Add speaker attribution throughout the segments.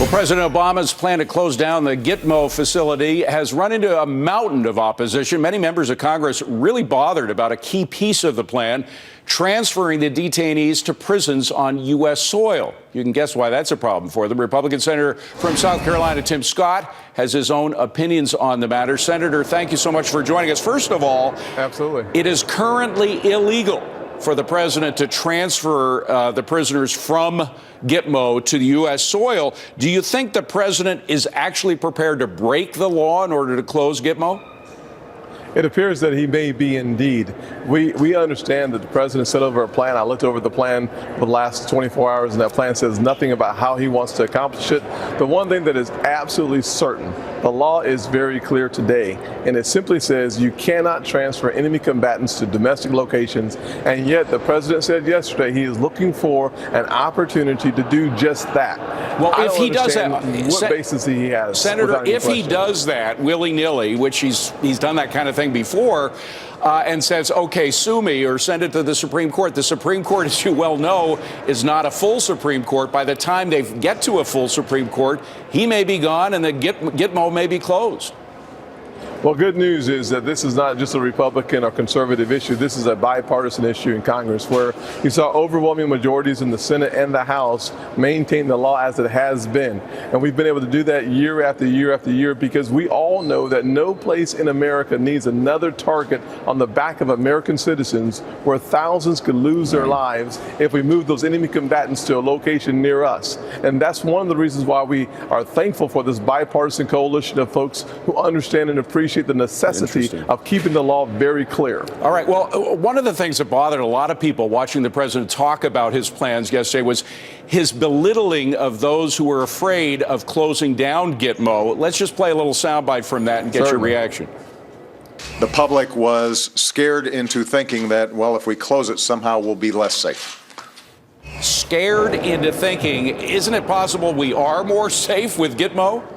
Speaker 1: Well, President Obama's plan to close down the Gitmo facility has run into a mountain of opposition. Many members of Congress really bothered about a key piece of the plan, transferring the detainees to prisons on U.S. soil. You can guess why that's a problem for them. Republican Senator from South Carolina, Tim Scott, has his own opinions on the matter. Senator, thank you so much for joining us. First of all,
Speaker 2: absolutely,
Speaker 1: it is currently illegal for the president to transfer the prisoners from Gitmo to the U.S. soil. Do you think the president is actually prepared to break the law in order to close Gitmo?
Speaker 2: It appears that he may be indeed. We understand that the president set over a plan. I looked over the plan for the last 24 hours, and that plan says nothing about how he wants to accomplish it. The one thing that is absolutely certain, the law is very clear today, and it simply says you cannot transfer enemy combatants to domestic locations, and yet the president said yesterday he is looking for an opportunity to do just that.
Speaker 1: Well, if he does that,
Speaker 2: what basis he has,
Speaker 1: Senator, if he does that willy-nilly, which he's done that kind of thing before, and says, okay, sue me or send it to the Supreme Court. The Supreme Court, as you well know, is not a full Supreme Court. By the time they get to a full Supreme Court, he may be gone and the Gitmo may be closed.
Speaker 2: Well, good news is that this is not just a Republican or conservative issue. This is a bipartisan issue in Congress where you saw overwhelming majorities in the Senate and the House maintain the law as it has been. And we've been able to do that year after year after year because we all know that no place in America needs another target on the back of American citizens where thousands could lose their lives if we move those enemy combatants to a location near us. And that's one of the reasons why we are thankful for this bipartisan coalition of folks who understand and appreciate the necessity of keeping the law very clear.
Speaker 1: All right. Well, one of the things that bothered a lot of people watching the president talk about his plans yesterday was his belittling of those who were afraid of closing down Gitmo. Let's just play a little soundbite from that and get your reaction.
Speaker 3: The public was scared into thinking that, well, if we close it, somehow we'll be less safe.
Speaker 1: Scared into thinking, isn't it possible we are more safe with Gitmo?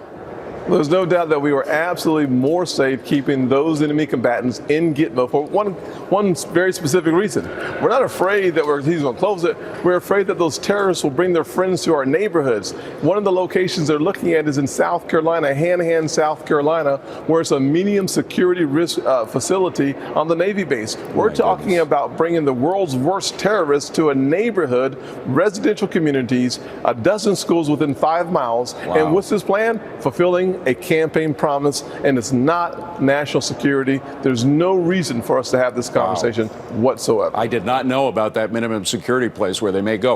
Speaker 2: There's no doubt that we were absolutely more safe keeping those enemy combatants in Gitmo for one very specific reason. We're not afraid that he's going to close it. We're afraid that those terrorists will bring their friends to our neighborhoods. One of the locations they're looking at is in South Carolina, Hanahan, South Carolina, where it's a medium security risk facility on the Navy base. We're talking about bringing the world's worst terrorists to a neighborhood, residential communities, a dozen schools within 5 miles.
Speaker 1: Wow.
Speaker 2: And what's his plan? Fulfilling a campaign promise, and it's not national security. There's no reason for us to have this conversation whatsoever.
Speaker 1: I did not know about that minimum security place where they may go.